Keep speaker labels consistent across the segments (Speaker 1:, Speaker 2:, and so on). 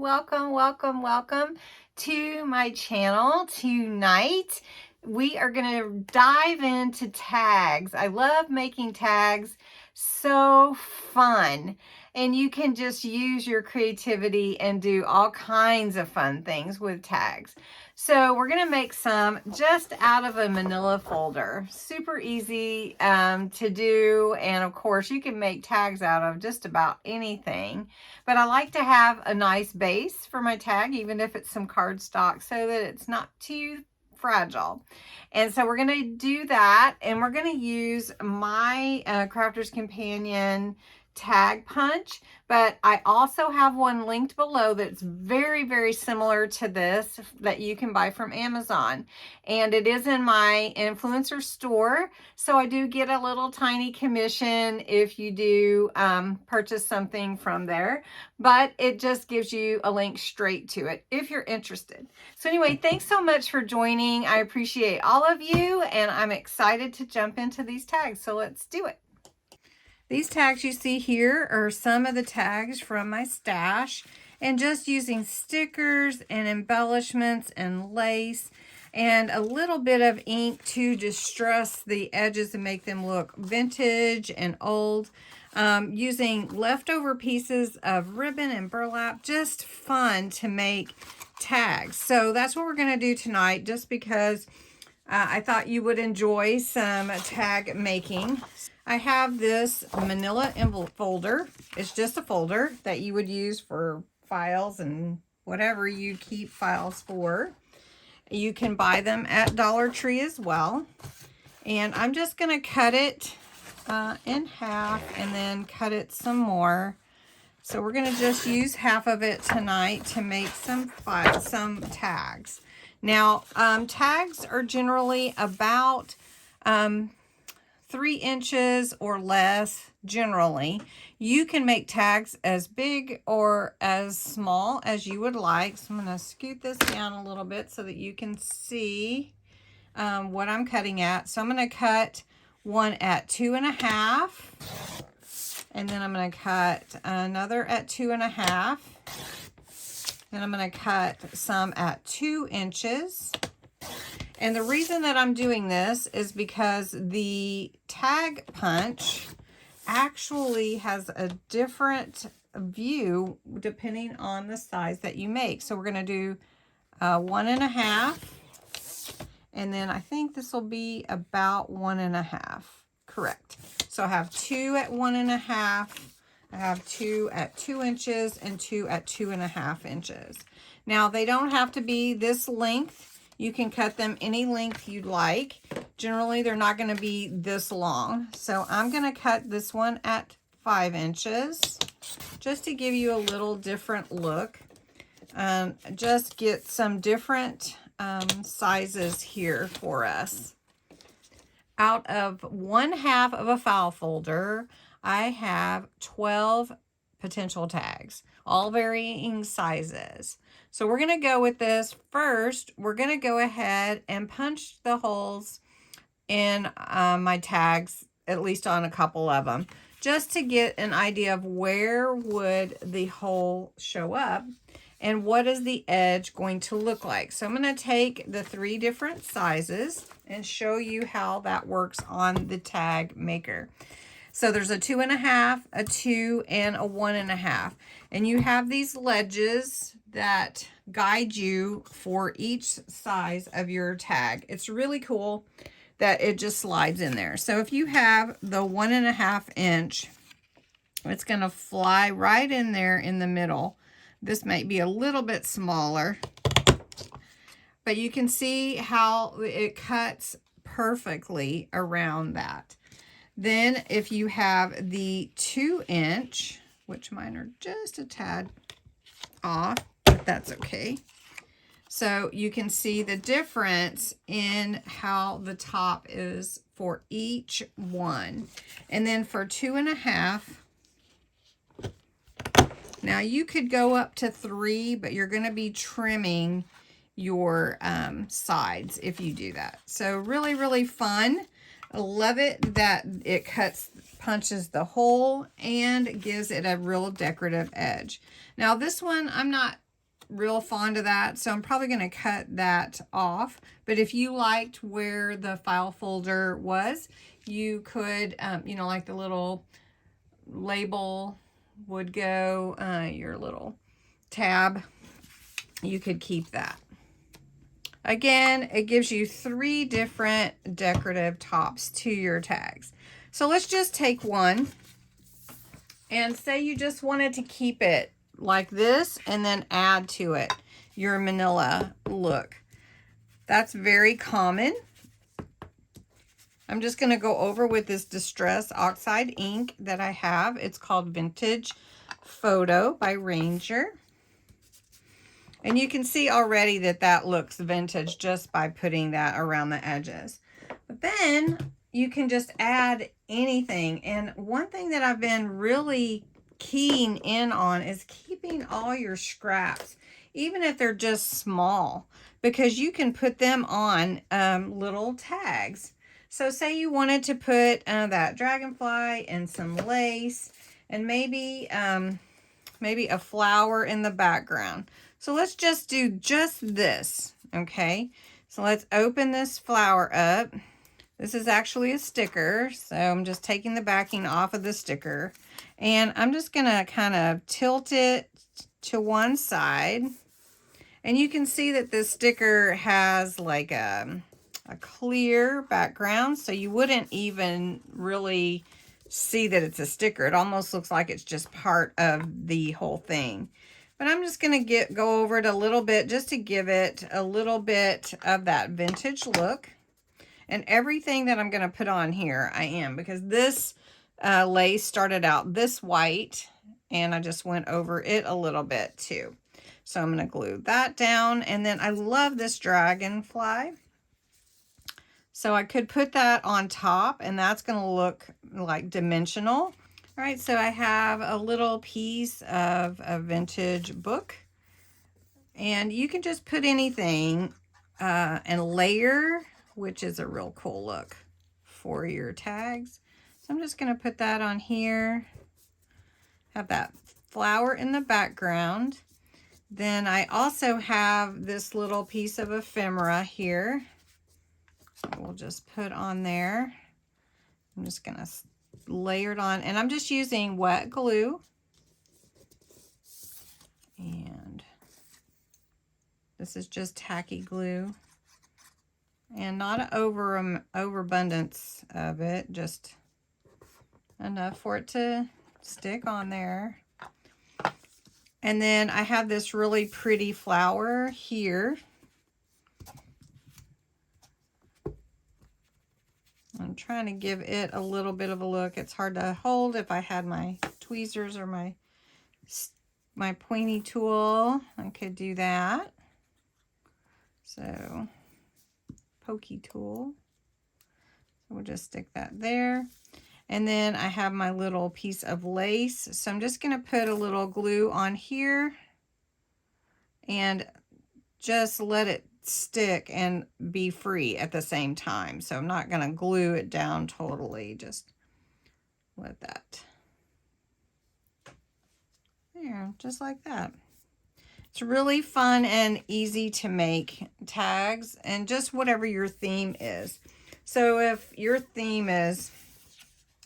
Speaker 1: welcome, welcome, welcome to my channel. Tonight we are going to dive into tags. I love making tags, so fun. And you can just use your creativity and do all kinds of fun things with tags. So we're going to make some just out of a manila folder. Super easy to do. And of course you can make tags out of just about anything. But I like to have a nice base for my tag, even if it's some cardstock, so that it's not too fragile. And so we're going to do that, and we're going to use my Crafter's Companion tag punch, but I also have one linked below that's very, very similar to this that you can buy from Amazon, and it is in my influencer store, so I do get a little tiny commission if you do purchase something from there, but it just gives you a link straight to it if you're interested. So anyway, thanks so much for joining. I appreciate all of you, and I'm excited to jump into these tags, so let's do it. These tags you see here are some of the tags from my stash, and just using stickers and embellishments and lace and a little bit of ink to distress the edges and make them look vintage and old. Using leftover pieces of ribbon and burlap, just fun to make tags. So that's what we're going to do tonight, just because I thought you would enjoy some tag making. I have this manila envelope folder. It's just a folder that you would use for files and whatever you keep files for. You can buy them at Dollar Tree as well. And I'm just going to cut it in half and then cut it some more. So we're going to just use half of it tonight to make some tags. Now, tags are generally about 3 inches or less, generally. You can make tags as big or as small as you would like. So I'm going to scoot this down a little bit so that you can see what I'm cutting at. So I'm going to cut one at 2.5, and then I'm going to cut another at 2.5. Then I'm going to cut some at 2 inches. And the reason that I'm doing this is because the tag punch actually has a different view depending on the size that you make. So we're going to do 1.5, and then I think this will be about 1.5. Correct. So I have 2 at 1.5. I have 2 at 2 inches and 2 at 2.5 inches. Now they don't have to be this length. You can cut them any length you'd like. Generally, they're not going to be this long. So I'm going to cut this one at 5 inches just to give you a little different look. Just get some different sizes here for us. Out of 1/2 of a file folder, I have 12 potential tags, all varying sizes. So we're going to go with this. First, we're going to go ahead and punch the holes in my tags, at least on a couple of them, just to get an idea of where would the hole show up and what is the edge going to look like. So I'm going to take the 3 different sizes and show you how that works on the tag maker. So there's a 2.5, a 2, and a 1.5. And you have these ledges that guide you for each size of your tag. It's really cool that it just slides in there. So if you have the 1.5 inch, it's going to fly right in there in the middle. This might be a little bit smaller, but you can see how it cuts perfectly around that. Then if you have the 2 inch, which mine are just a tad off, but that's okay. So you can see the difference in how the top is for each one. And then for 2.5, now you could go up to 3, but you're going to be trimming your sides if you do that. So really, really fun. I love it that it punches the hole and gives it a real decorative edge. Now this one, I'm not real fond of that, so I'm probably going to cut that off. But if you liked where the file folder was, you could, you know, like the little label would go, your little tab, you could keep that. Again, it gives you 3 different decorative tops to your tags. So let's just take one and say you just wanted to keep it like this and then add to it your manila look. That's very common. I'm just going to go over with this Distress Oxide ink that I have. It's called Vintage Photo by Ranger. And you can see already that that looks vintage just by putting that around the edges. But then you can just add anything. And one thing that I've been really keying in on is keeping all your scraps, even if they're just small, because you can put them on little tags. So say you wanted to put that dragonfly and some lace and maybe a flower in the background. So let's just do just this, okay? So let's open this flower up. This is actually a sticker, so I'm just taking the backing off of the sticker. And I'm just gonna kind of tilt it to one side. And you can see that this sticker has like a clear background, so you wouldn't even really see that it's a sticker. It almost looks like it's just part of the whole thing. But I'm just going to go over it a little bit just to give it a little bit of that vintage look. And everything that I'm going to put on here, I am, because this lace started out this white, and I just went over it a little bit too. So I'm going to glue that down. And then I love this dragonfly. So I could put that on top, and that's going to look like dimensional. All right, so I have a little piece of a vintage book, and you can just put anything and layer, which is a real cool look for your tags. So I'm just going to put that on here, have that flower in the background. Then I also have this little piece of ephemera here. So we'll just put on there. I'm just going to layer it on, and I'm just using wet glue. And this is just tacky glue. And not an overabundance of it, just enough for it to stick on there. And then I have this really pretty flower here. I'm trying to give it a little bit of a look. It's hard to hold if I had my tweezers or my pointy tool. I could do that. So, pokey tool. So we'll just stick that there. And then I have my little piece of lace. So I'm just going to put a little glue on here and just let it stick and be free at the same time. So I'm not going to glue it down totally, just let that there, just like that. It's really fun and easy to make tags, and just whatever your theme is. So if your theme is,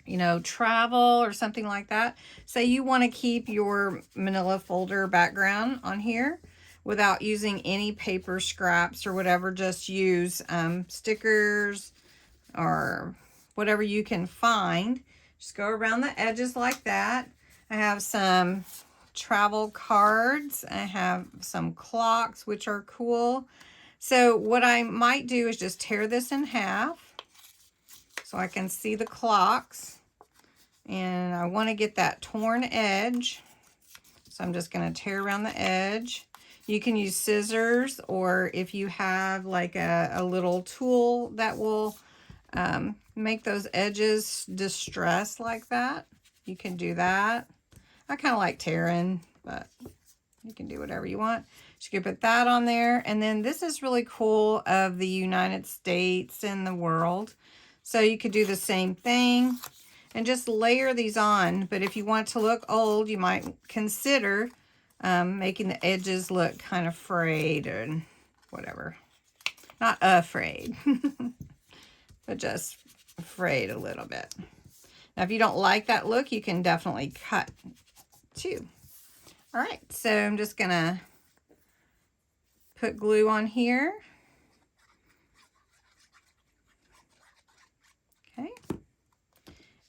Speaker 1: you know, travel or something like that, say you want to keep your manila folder background on here without using any paper scraps or whatever, just use stickers or whatever you can find. Just go around the edges like that. I have some travel cards. I have some clocks, which are cool. So what I might do is just tear this in half so I can see the clocks. And I want to get that torn edge. So I'm just going to tear around the edge. You can use scissors, or if you have like a little tool that will make those edges distress like that, you can do that. I kind of like tearing, but you can do whatever you want. You can put that on there. And then this is really cool of the United States and the world. So you could do the same thing and just layer these on. But if you want to look old, you might consider making the edges look kind of frayed and whatever. Not afraid, but just frayed a little bit. Now, if you don't like that look, you can definitely cut too. All right, so I'm just gonna put glue on here. Okay.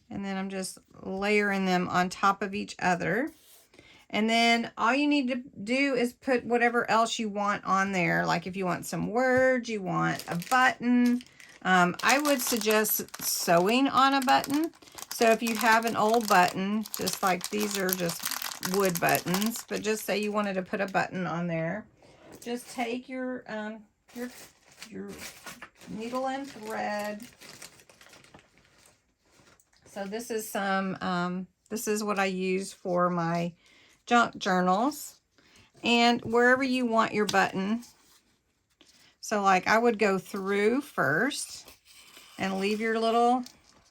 Speaker 1: And then I'm just layering them on top of each other. And then all you need to do is put whatever else you want on there. Like if you want some words, you want a button. I would suggest sewing on a button. So if you have an old button, just like these are just wood buttons, but just say you wanted to put a button on there, just take your needle and thread. So this is this is what I use for my junk journals, and wherever you want your button. So like I would go through first and leave your little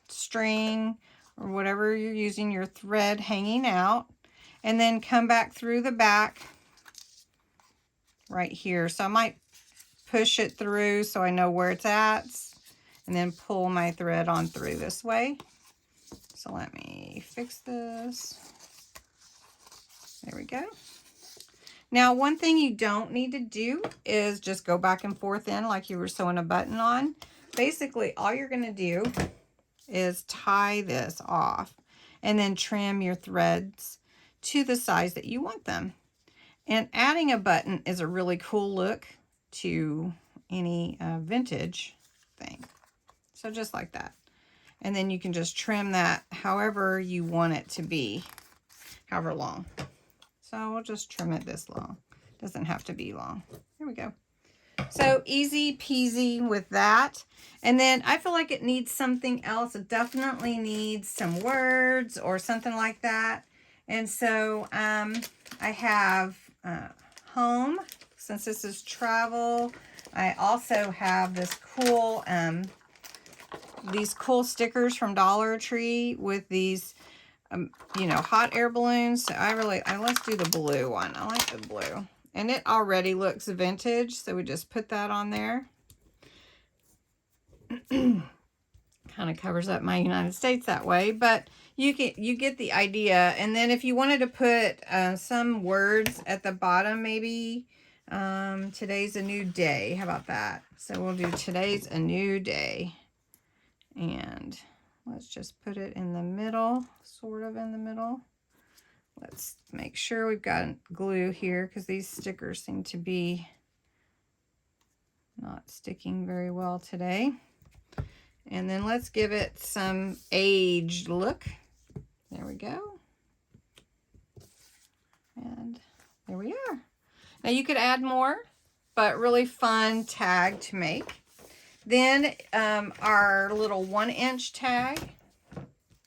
Speaker 1: string or whatever you're using, your thread hanging out, and then come back through the back right here. So I might push it through so I know where it's at, and then pull my thread on through this way. So let me fix this. There we go. Now, one thing you don't need to do is just go back and forth in like you were sewing a button on. Basically, all you're going to do is tie this off and then trim your threads to the size that you want them. And adding a button is a really cool look to any vintage thing. So just like that. And then you can just trim that however you want it to be, however long. So we'll just trim it this long. Doesn't have to be long. There we go. So easy peasy with that. And then I feel like it needs something else. It definitely needs some words or something like that. And so I have home, since this is travel. I also have this cool these cool stickers from Dollar Tree with these you know, hot air balloons. So let's do the blue one. I like the blue. And it already looks vintage, so we just put that on there. Kind of covers up my United States that way, but you get the idea. And then if you wanted to put some words at the bottom, maybe today's a new day. How about that? So we'll do today's a new day. And let's just put it in the middle, sort of in the middle. Let's make sure we've got glue here because these stickers seem to be not sticking very well today. And then let's give it some aged look. There we go. And there we are. Now you could add more, but really fun tag to make. Then our little 1-inch tag,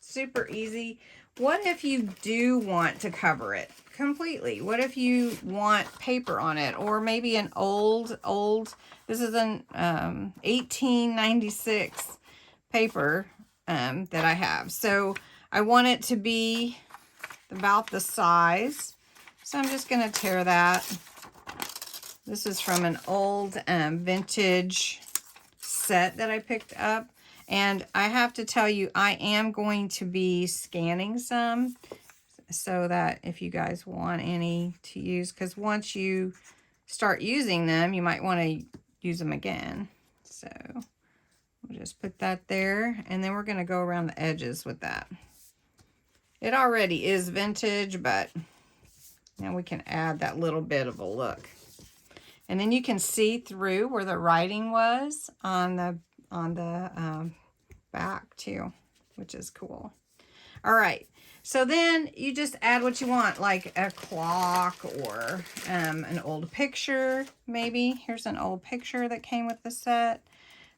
Speaker 1: super easy. What if you do want to cover it completely? What if you want paper on it, or maybe an old, this is an 1896 paper that I have. So I want it to be about the size. So I'm just going to tear that. This is from an old vintage set that I picked up. And I have to tell you, I am going to be scanning some so that if you guys want any to use, because once you start using them, you might want to use them again. So we'll just put that there, and then we're going to go around the edges with that. It already is vintage, but now we can add that little bit of a look. And then you can see through where the writing was on the back too, which is cool. All right, so then you just add what you want, like a clock or an old picture, maybe. Here's an old picture that came with the set.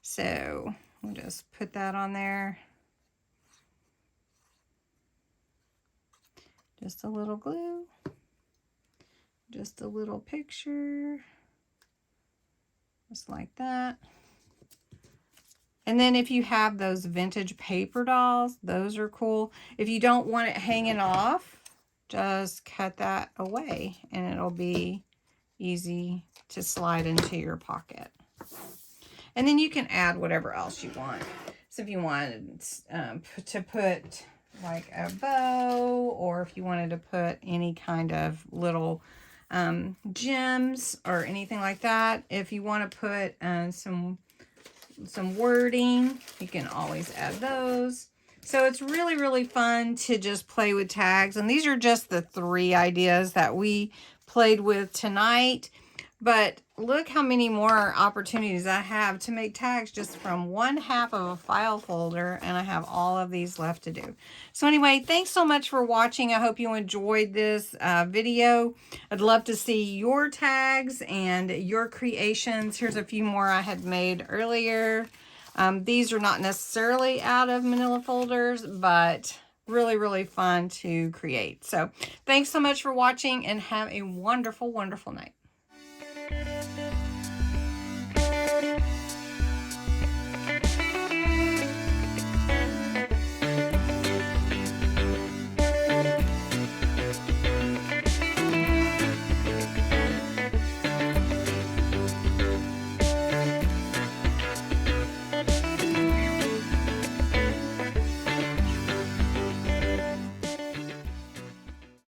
Speaker 1: So we'll just put that on there. Just a little glue. Just a little picture. Just like that. And then if you have those vintage paper dolls, those are cool. If you don't want it hanging off, just cut that away and it'll be easy to slide into your pocket. And then you can add whatever else you want. So if you wanted to put like a bow, or if you wanted to put any kind of little gems or anything like that. If you want to put some wording, you can always add those. So it's really, really fun to just play with tags. And these are just the 3 ideas that we played with tonight. But look how many more opportunities I have to make tags just from 1/2 of a file folder, and I have all of these left to do. So anyway, thanks so much for watching. I hope you enjoyed this video. I'd love to see your tags and your creations. Here's a few more I had made earlier. These are not necessarily out of manila folders, but really, really fun to create. So thanks so much for watching, and have a wonderful, wonderful night.